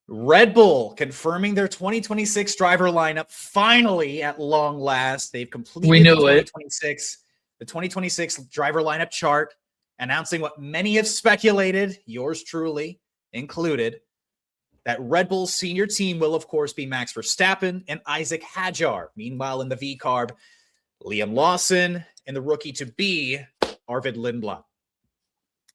Red Bull confirming their 2026 driver lineup finally at long last. They've completed the 2026 driver lineup chart, announcing what many have speculated, yours truly included, that Red Bull's senior team will, of course, be Max Verstappen and Isack Hadjar. Meanwhile, in the VCARB, Liam Lawson and the rookie-to-be, Arvid Lindblad.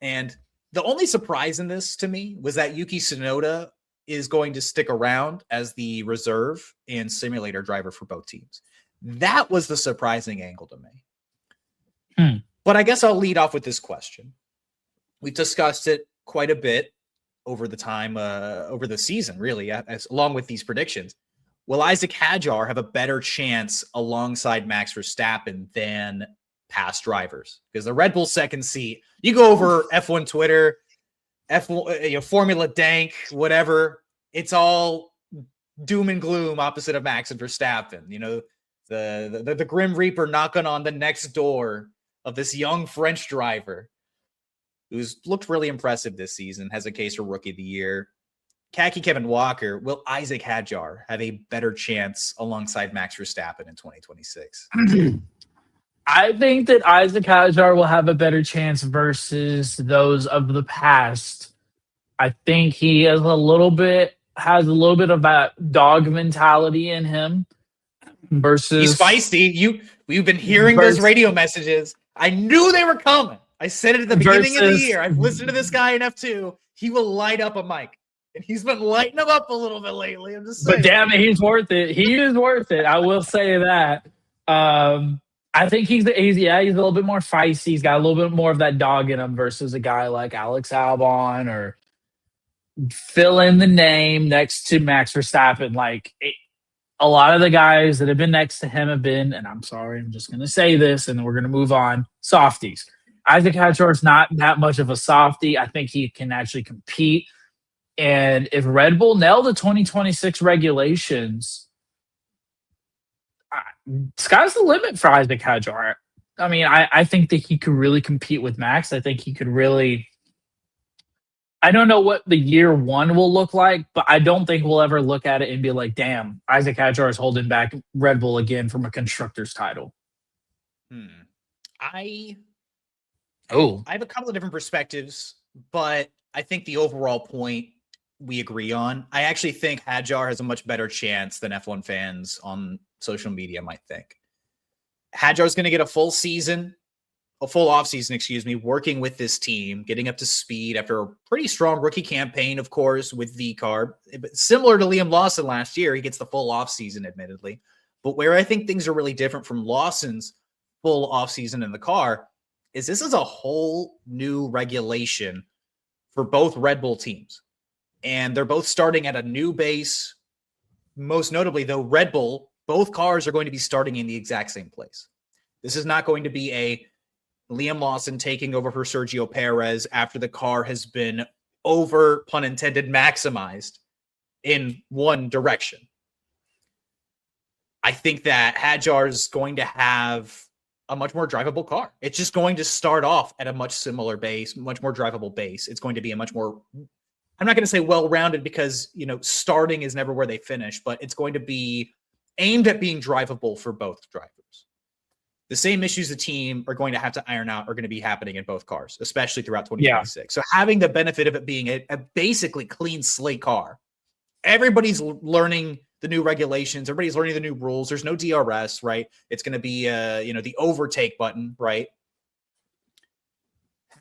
And the only surprise in this to me was that Yuki Tsunoda is going to stick around as the reserve and simulator driver for both teams. That was the surprising angle to me. But I guess I'll lead off with this question. We've discussed it quite a bit over the time, over the season, really, along with these predictions. Will Isack Hadjar have a better chance alongside Max Verstappen than past drivers? Because the Red Bull second seat, you go over F1 Twitter, F1, Formula Dank, whatever, it's all doom and gloom opposite of Max and Verstappen. The Grim Reaper knocking on the next door of this young French driver who's looked really impressive this season, has a case for Rookie of the Year. Khaki Kevin Walker, will Isack Hadjar have a better chance alongside Max Verstappen in 2026? I think that Isack Hadjar will have a better chance versus those of the past. I think he has a little bit of that dog mentality in him versus he's feisty. We've been hearing those radio messages. I knew they were coming. I said it at the beginning of the year. I've listened to this guy in F2. He will light up a mic. And he's been lighting them up a little bit lately. I'm just saying. But damn it, he's worth it. He is worth it. I will say that. I think he's a little bit more feisty. He's got a little bit more of that dog in him versus a guy like Alex Albon or fill in the name next to Max Verstappen. A lot of the guys that have been next to him have been, and I'm sorry, I'm just going to say this, and then we're going to move on, softies. Isack Hadjar is not that much of a softie. I think he can actually compete. And if Red Bull nail the 2026 regulations, sky's the limit for Isack Hadjar. I mean, I think that he could really compete with Max. I think he could really... I don't know what the year one will look like, but I don't think we'll ever look at it and be like, damn, Isack Hadjar is holding back Red Bull again from a constructor's title. I have a couple of different perspectives, but I think the overall point we agree on. I actually think Hadjar has a much better chance than F1 fans on social media might think. Hadjar's going to get a full off season, working with this team, getting up to speed after a pretty strong rookie campaign, of course, with VCARB. Similar to Liam Lawson last year, he gets the full off season, admittedly. But where I think things are really different from Lawson's full off season in the car is this is a whole new regulation for both Red Bull teams. And they're both starting at a new base. Most notably, though, Red Bull, both cars are going to be starting in the exact same place. This is not going to be a Liam Lawson taking over for Sergio Perez after the car has been over, pun intended, maximized in one direction. I think that Hadjar is going to have a much more drivable car. It's just going to start off at a much similar base, much more drivable base. It's going to be a much more... I'm not going to say well-rounded because, starting is never where they finish, but it's going to be aimed at being drivable for both drivers. The same issues the team are going to have to iron out are going to be happening in both cars, especially throughout 2026. Yeah. So having the benefit of it being a basically clean slate car, everybody's learning the new regulations. Everybody's learning the new rules. There's no DRS, right? It's going to be, the overtake button, right?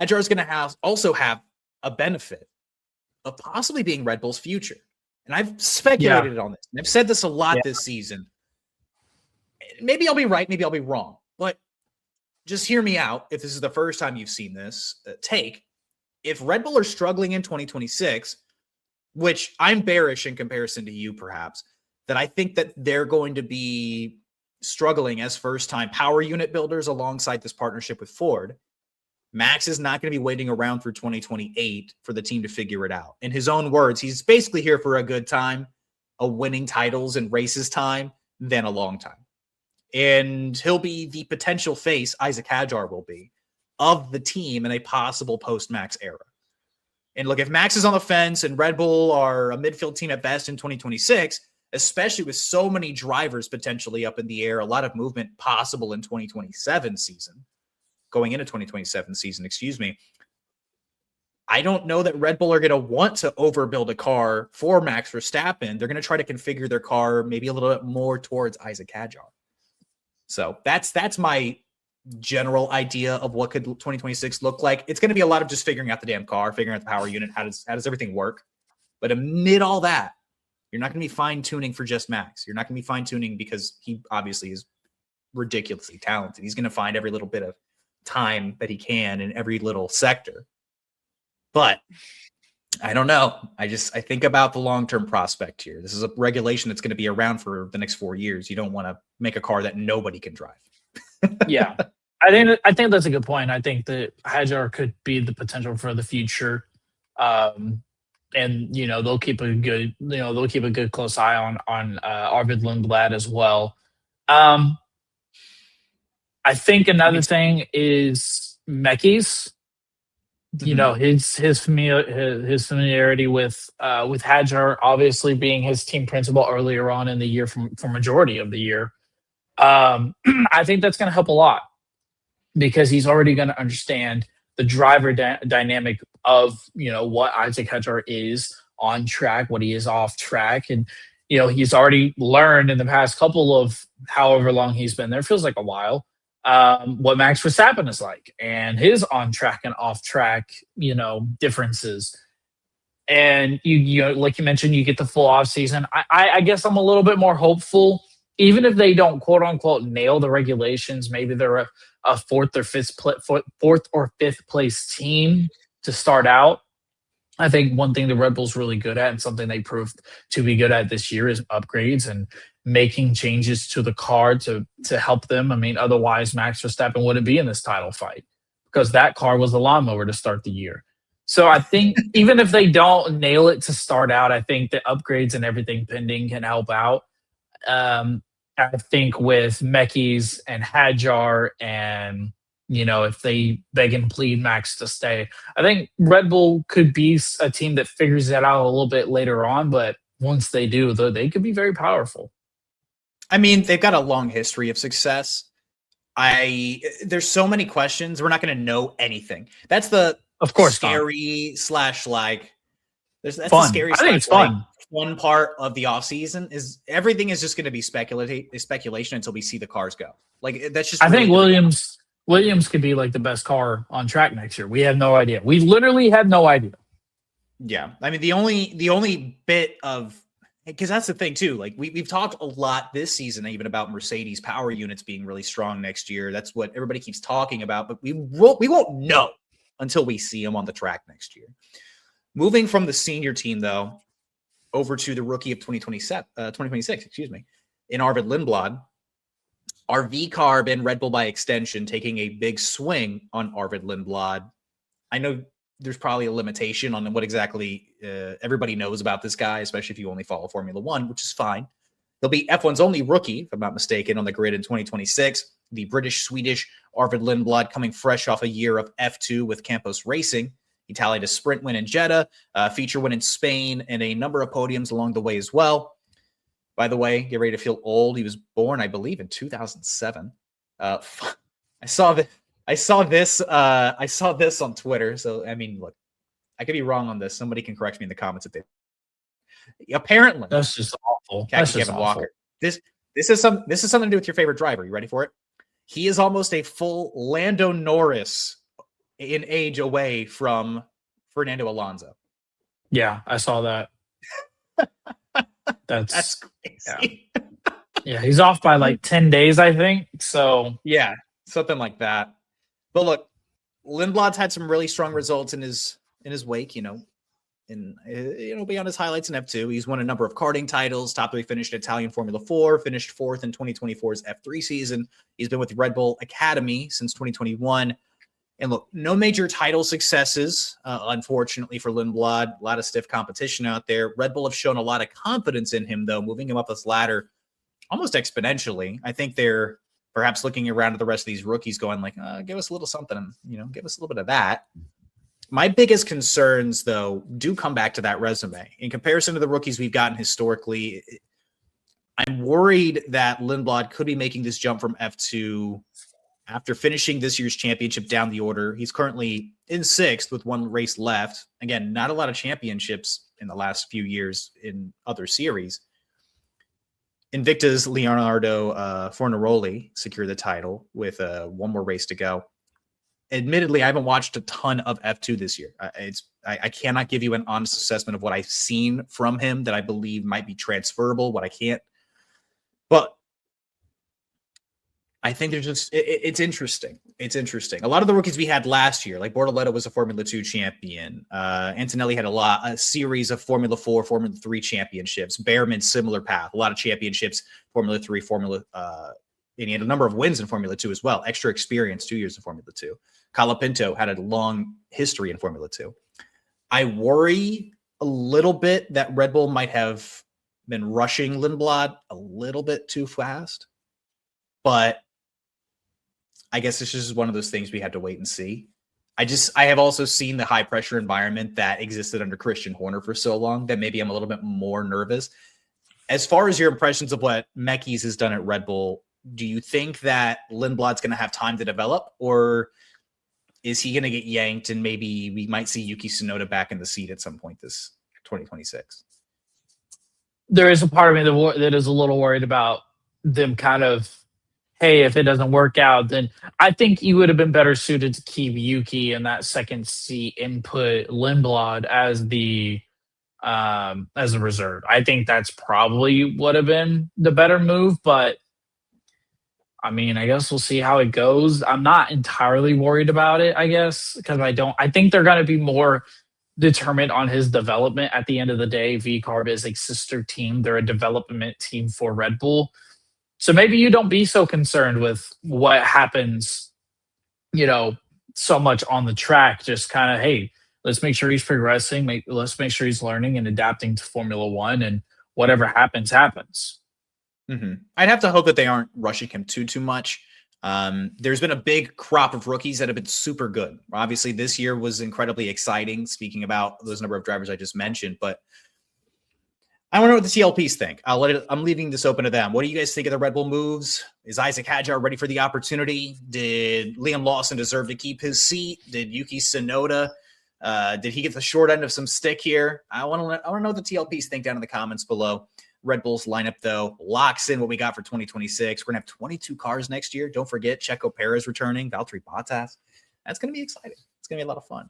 Hadjar is going to also have a benefit of possibly being Red Bull's future. And I've speculated on this. And I've said this a lot this season. Maybe I'll be right. Maybe I'll be wrong. But just hear me out. If this is the first time you've seen this take, if Red Bull are struggling in 2026, which I'm bearish in comparison to you, perhaps, that I think that they're going to be struggling as first-time power unit builders alongside this partnership with Ford, Max is not going to be waiting around through 2028 for the team to figure it out. In his own words, he's basically here for a good time, a winning titles and races time, then a long time. And he'll be the potential face, Isack Hadjar will be, of the team in a possible post-Max era. And look, if Max is on the fence and Red Bull are a midfield team at best in 2026, especially with so many drivers potentially up in the air, a lot of movement possible in 2027 season, going into 2027 season, excuse me. I don't know that Red Bull are going to want to overbuild a car for Max Verstappen. They're going to try to configure their car maybe a little bit more towards Isack Hadjar. So that's my general idea of what could 2026 look like. It's going to be a lot of just figuring out the damn car, figuring out the power unit, how does everything work. But amid all that, you're not going to be fine-tuning for just Max. You're not going to be fine-tuning because he obviously is ridiculously talented. He's going to find every little bit of time that he can in every little sector. But I don't know. I think about the long-term prospect here. This is a regulation that's going to be around for the next 4 years. You don't want to make a car that nobody can drive. Yeah. I think that's a good point. I think that Hadjar could be the potential for the future. And they'll keep a good close eye on Arvid Lindblad as well. I think another thing is Mekis. His familiarity with Hadjar obviously being his team principal earlier on in the year for majority of the year. I think that's going to help a lot because he's already going to understand the driver dynamic of what Isack Hadjar is on track, what he is off track, and he's already learned in the past couple of however long he's been there, feels like a while, what Max Verstappen is like and his on track and off track differences. And you like you mentioned, you get the full off season. I guess I'm a little bit more hopeful, even if they don't quote unquote nail the regulations. Maybe they're a fourth or fifth place team to start out. I think one thing the Red Bull's really good at and something they proved to be good at this year is upgrades and making changes to the car to help them. I mean, otherwise Max Verstappen wouldn't be in this title fight because that car was the lawnmower to start the year. So I think even if they don't nail it to start out, I think the upgrades and everything pending can help out. I think with Mekis and Hadjar and if they beg and plead Max to stay, I think Red Bull could be a team that figures that out a little bit later on. But once they do, though, they could be very powerful. I mean, they've got a long history of success. There's so many questions. We're not going to know anything. That's the scary / like. That's fun. The scary. I think it's fun. One part of the offseason is everything is just going to be speculation until we see the cars go. Like that's just. I think Williams could be like the best car on track next year. We have no idea. We literally have no idea. Yeah. I mean, the only bit of, because that's the thing too. Like we've talked a lot this season, even about Mercedes power units being really strong next year. That's what everybody keeps talking about, but we won't know until we see them on the track next year. Moving from the senior team though, over to the rookie of 2026, in Arvid Lindblad. Are VCARB and Red Bull by extension taking a big swing on Arvid Lindblad? I know there's probably a limitation on what exactly everybody knows about this guy, especially if you only follow Formula One, which is fine. He'll be F1's only rookie, if I'm not mistaken, on the grid in 2026. The British-Swedish Arvid Lindblad coming fresh off a year of F2 with Campos Racing. He tallied a sprint win in Jeddah, a feature win in Spain, and a number of podiums along the way as well. By the way, get ready to feel old. He was born, I believe, in 2007. I saw this on Twitter. So I mean, look, I could be wrong on this. Somebody can correct me in the comments if they. Apparently, that's just awful. That's just Kevin awful. Walker. This is something to do with your favorite driver. You ready for it? He is almost a full Lando Norris in age away from Fernando Alonso. Yeah, I saw that. That's crazy. Yeah, he's off by like 10 days, I think. So yeah, something like that. But look, Lindblad's had some really strong results in his wake, beyond his highlights in F2. He's won a number of karting titles, top 3 finished Italian Formula 4, finished 4th in 2024's F3 season. He's been with the Red Bull Academy since 2021. And look, no major title successes, unfortunately, for Lindblad. A lot of stiff competition out there. Red Bull have shown a lot of confidence in him, though, moving him up this ladder almost exponentially. I think they're perhaps looking around at the rest of these rookies going like, give us a little something, give us a little bit of that. My biggest concerns, though, do come back to that resume. In comparison to the rookies we've gotten historically, I'm worried that Lindblad could be making this jump from F2 after finishing this year's championship down the order. He's currently in 6th with 1 race left. Again, not a lot of championships in the last few years in other series. Invicta's Leonardo Fornaroli secured the title with 1 more race to go. Admittedly, I haven't watched a ton of F2 this year. I cannot give you an honest assessment of what I've seen from him that I believe might be transferable, what I can't. But I think there's just, it's interesting. It's interesting. A lot of the rookies we had last year, like Bortoleto was a Formula 2 champion. Antonelli had a series of Formula 4, Formula 3 championships. Behrman, similar path, a lot of championships, Formula 3, and he had a number of wins in Formula 2 as well. Extra experience, 2 years in Formula 2. Colapinto had a long history in Formula 2. I worry a little bit that Red Bull might have been rushing Lindblad a little bit too fast. But I guess this is one of those things we had to wait and see. I have also seen the high pressure environment that existed under Christian Horner for so long that maybe I'm a little bit more nervous. As far as your impressions of what Mekis has done at Red Bull, do you think that Lindblad's going to have time to develop, or is he going to get yanked and maybe we might see Yuki Tsunoda back in the seat at some point this 2026? There is a part of me that is a little worried about them kind of, hey, if it doesn't work out, then I think you would have been better suited to keep Yuki in that second seat and put Lindblad as a reserve. I think that's probably would have been the better move, but I mean, I guess we'll see how it goes. I'm not entirely worried about it, I guess, because I think they're going to be more determined on his development at the end of the day. VCARB is a sister team. They're a development team for Red Bull. So maybe you don't be so concerned with what happens, so much on the track. Just kind of, hey, let's make sure he's progressing. Let's make sure he's learning and adapting to Formula One, and whatever happens, happens. Mm-hmm. I'd have to hope that they aren't rushing him too much. There's been a big crop of rookies that have been super good. Obviously, this year was incredibly exciting, speaking about those number of drivers I just mentioned, but I want to know what the TLPs think. I'm leaving this open to them. What do you guys think of the Red Bull moves? Is Isack Hadjar ready for the opportunity? Did Liam Lawson deserve to keep his seat? Did Yuki Tsunoda, did he get the short end of some stick here? I want to know what the TLPs think down in the comments below. Red Bull's lineup, though, locks in what we got for 2026. We're going to have 22 cars next year. Don't forget, Checo Perez returning, Valtteri Bottas. That's going to be exciting. It's going to be a lot of fun.